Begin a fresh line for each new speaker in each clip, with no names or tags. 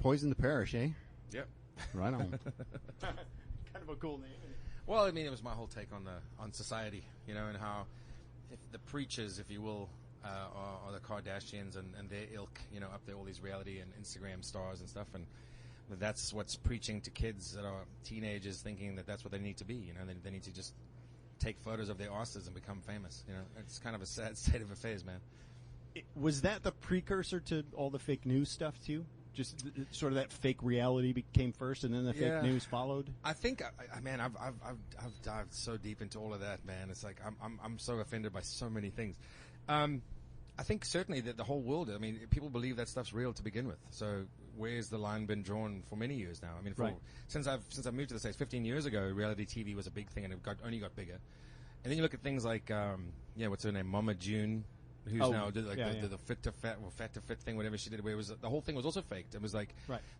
Poison the Parish, eh?
Yep.
Right on. Kind of a cool name.
Well, I mean, it was my whole take on society, you know, and how if the preachers, if you will, are the Kardashians and their ilk, you know, up there, all these reality and Instagram stars and stuff, and that's what's preaching to kids that are teenagers, thinking that that's what they need to be, you know, they need to just take photos of their asses and become famous, you know. It's kind of a sad state of affairs, man.
Was that the precursor to all the fake news stuff too? Just sort of that fake reality became first, and then the fake news followed.
I think, man, I've dived so deep into all of that, man. It's like I'm so offended by so many things. I think certainly that the whole world, I mean, people believe that stuff's real to begin with. So where's the line been drawn for many years now? I mean, since I've moved to the States 15 years ago, reality TV was a big thing, and it only got bigger. And then you look at things like, what's her name, Mama June, who's now did the fit to fat or fat to fit thing, whatever she did, where it was the whole thing was also faked. It was like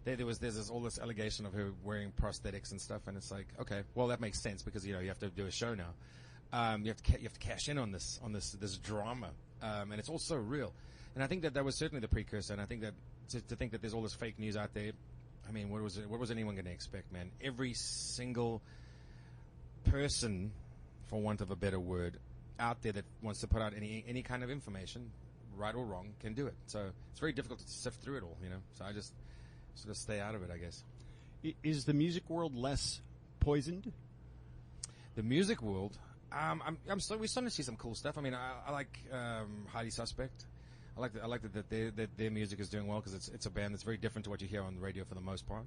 there's all this allegation of her wearing prosthetics and stuff, and it's like, okay, well, that makes sense because, you know, you have to do a show now. You have to cash in on this drama. And it's all so real. And I think that was certainly the precursor. And I think that to think that there's all this fake news out there, I mean, what was anyone going to expect, man? Every single person, for want of a better word, out there that wants to put out any kind of information, right or wrong, can do it. So it's very difficult to sift through it all, you know. So I just sort of stay out of it, I guess.
Is the music world less poisoned?
The music world... we're starting to see some cool stuff. I mean, I like Highly Suspect. I like that their music is doing well because it's a band that's very different to what you hear on the radio for the most part.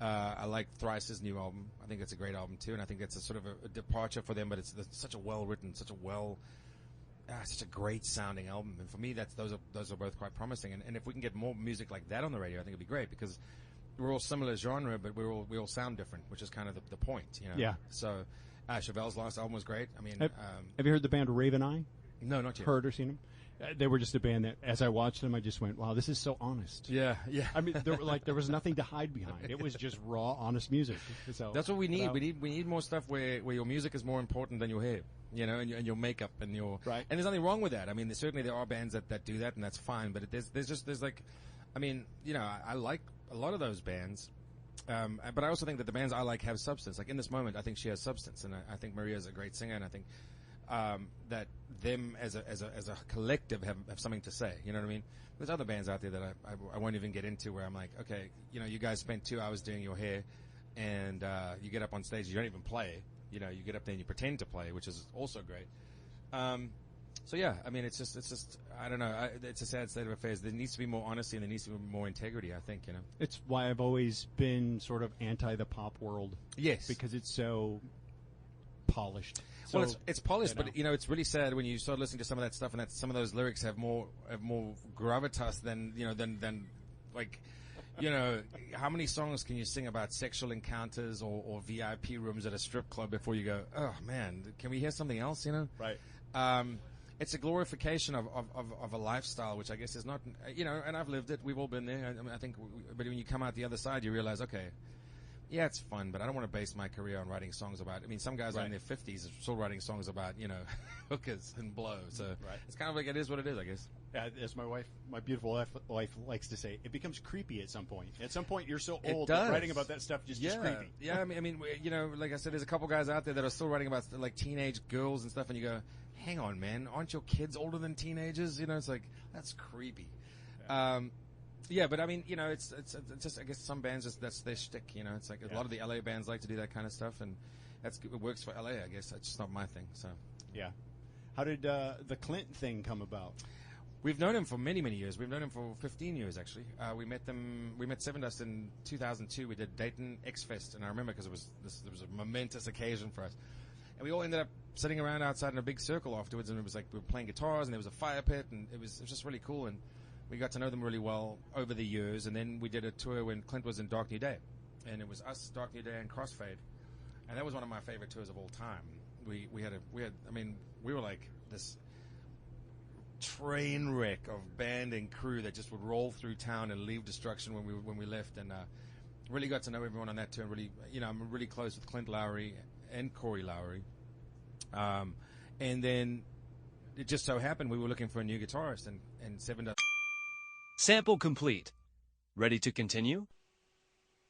I like Thrice's new album. I think it's a great album too, and I think it's a sort of a departure for them. But it's such a well written, such a great sounding album. And for me, those are both quite promising. And if we can get more music like that on the radio, I think it'd be great because we're all similar genre, but we all sound different, which is kind of the point, you know.
Yeah.
So. Chevelle's last album was great. I mean,
have you heard the band Raven Eye?
No, not yet.
Heard or seen them? They were just a band that, as I watched them, I just went, "Wow, this is so honest."
Yeah.
I mean, there was nothing to hide behind. It was just raw, honest music. So
that's what we need. We need more stuff where your music is more important than your hair, you know, and your makeup and your
right. And
there's nothing wrong with that. I mean, certainly there are bands that do that, and that's fine. But there's like, I mean, you know, I like a lot of those bands. But I also think that the bands I like have substance. Like in this moment, I think she has substance, and I think Maria's a great singer, and I think that them as a collective have something to say. You know what I mean? There's other bands out there that I won't even get into where I'm like, okay, you know, you guys spent 2 hours doing your hair, and you get up on stage, you don't even play. You know, you get up there and you pretend to play, which is also great. So yeah, I mean, it's just I don't know. It's a sad state of affairs. There needs to be more honesty and there needs to be more integrity, I think, you know.
It's why I've always been sort of anti the pop world.
Yes.
Because it's so polished. So,
well, it's polished, but you know, it's really sad when you start listening to some of that stuff, and that some of those lyrics have more gravitas than like, you know, how many songs can you sing about sexual encounters or VIP rooms at a strip club before you go, oh man, can we hear something else? You know,
right?
It's a glorification of a lifestyle, which I guess is not, you know, and I've lived it. We've all been there. I mean, I think, but when you come out the other side, you realize, okay, yeah, it's fun, but I don't want to base my career on writing songs about, I mean, some guys are in their 50s are still writing songs about, you know, hookers and blow. So it's kind of like it is what it is, I guess.
Yeah, as my beautiful wife likes to say, it becomes creepy at some point. At some point, you're so old that writing about that stuff just is creepy.
Yeah, I mean, you know, like I said, there's a couple guys out there that are still writing about like teenage girls and stuff, and you go, hang on, man, aren't your kids older than teenagers? You know, it's like, that's creepy. Yeah, but I mean, you know, it's just, I guess some bands that's their shtick. You know, it's like a lot of the LA bands like to do that kind of stuff, and it works for LA, I guess. That's just not my thing. So
yeah, how did the Clint thing come about?
We've known him for many, many years. We've known him for 15 years, actually. We met Seven Dust in 2002. We did Dayton X Fest, and I remember because it was a momentous occasion for us. And we all ended up sitting around outside in a big circle afterwards, and it was like we were playing guitars, and there was a fire pit, and it was just really cool. And we got to know them really well over the years. And then we did a tour when Clint was in Dark New Day, and it was us, Dark New Day, and Crossfade, and that was one of my favorite tours of all time. We were like this train wreck of band and crew that just would roll through town and leave destruction when we left, and really got to know everyone on that tour. And really, you know, I'm really close with Clint Lowry and Corey Lowry, and then it just so happened we were looking for a new guitarist, and Seven Dust.
Sample complete. Ready to continue?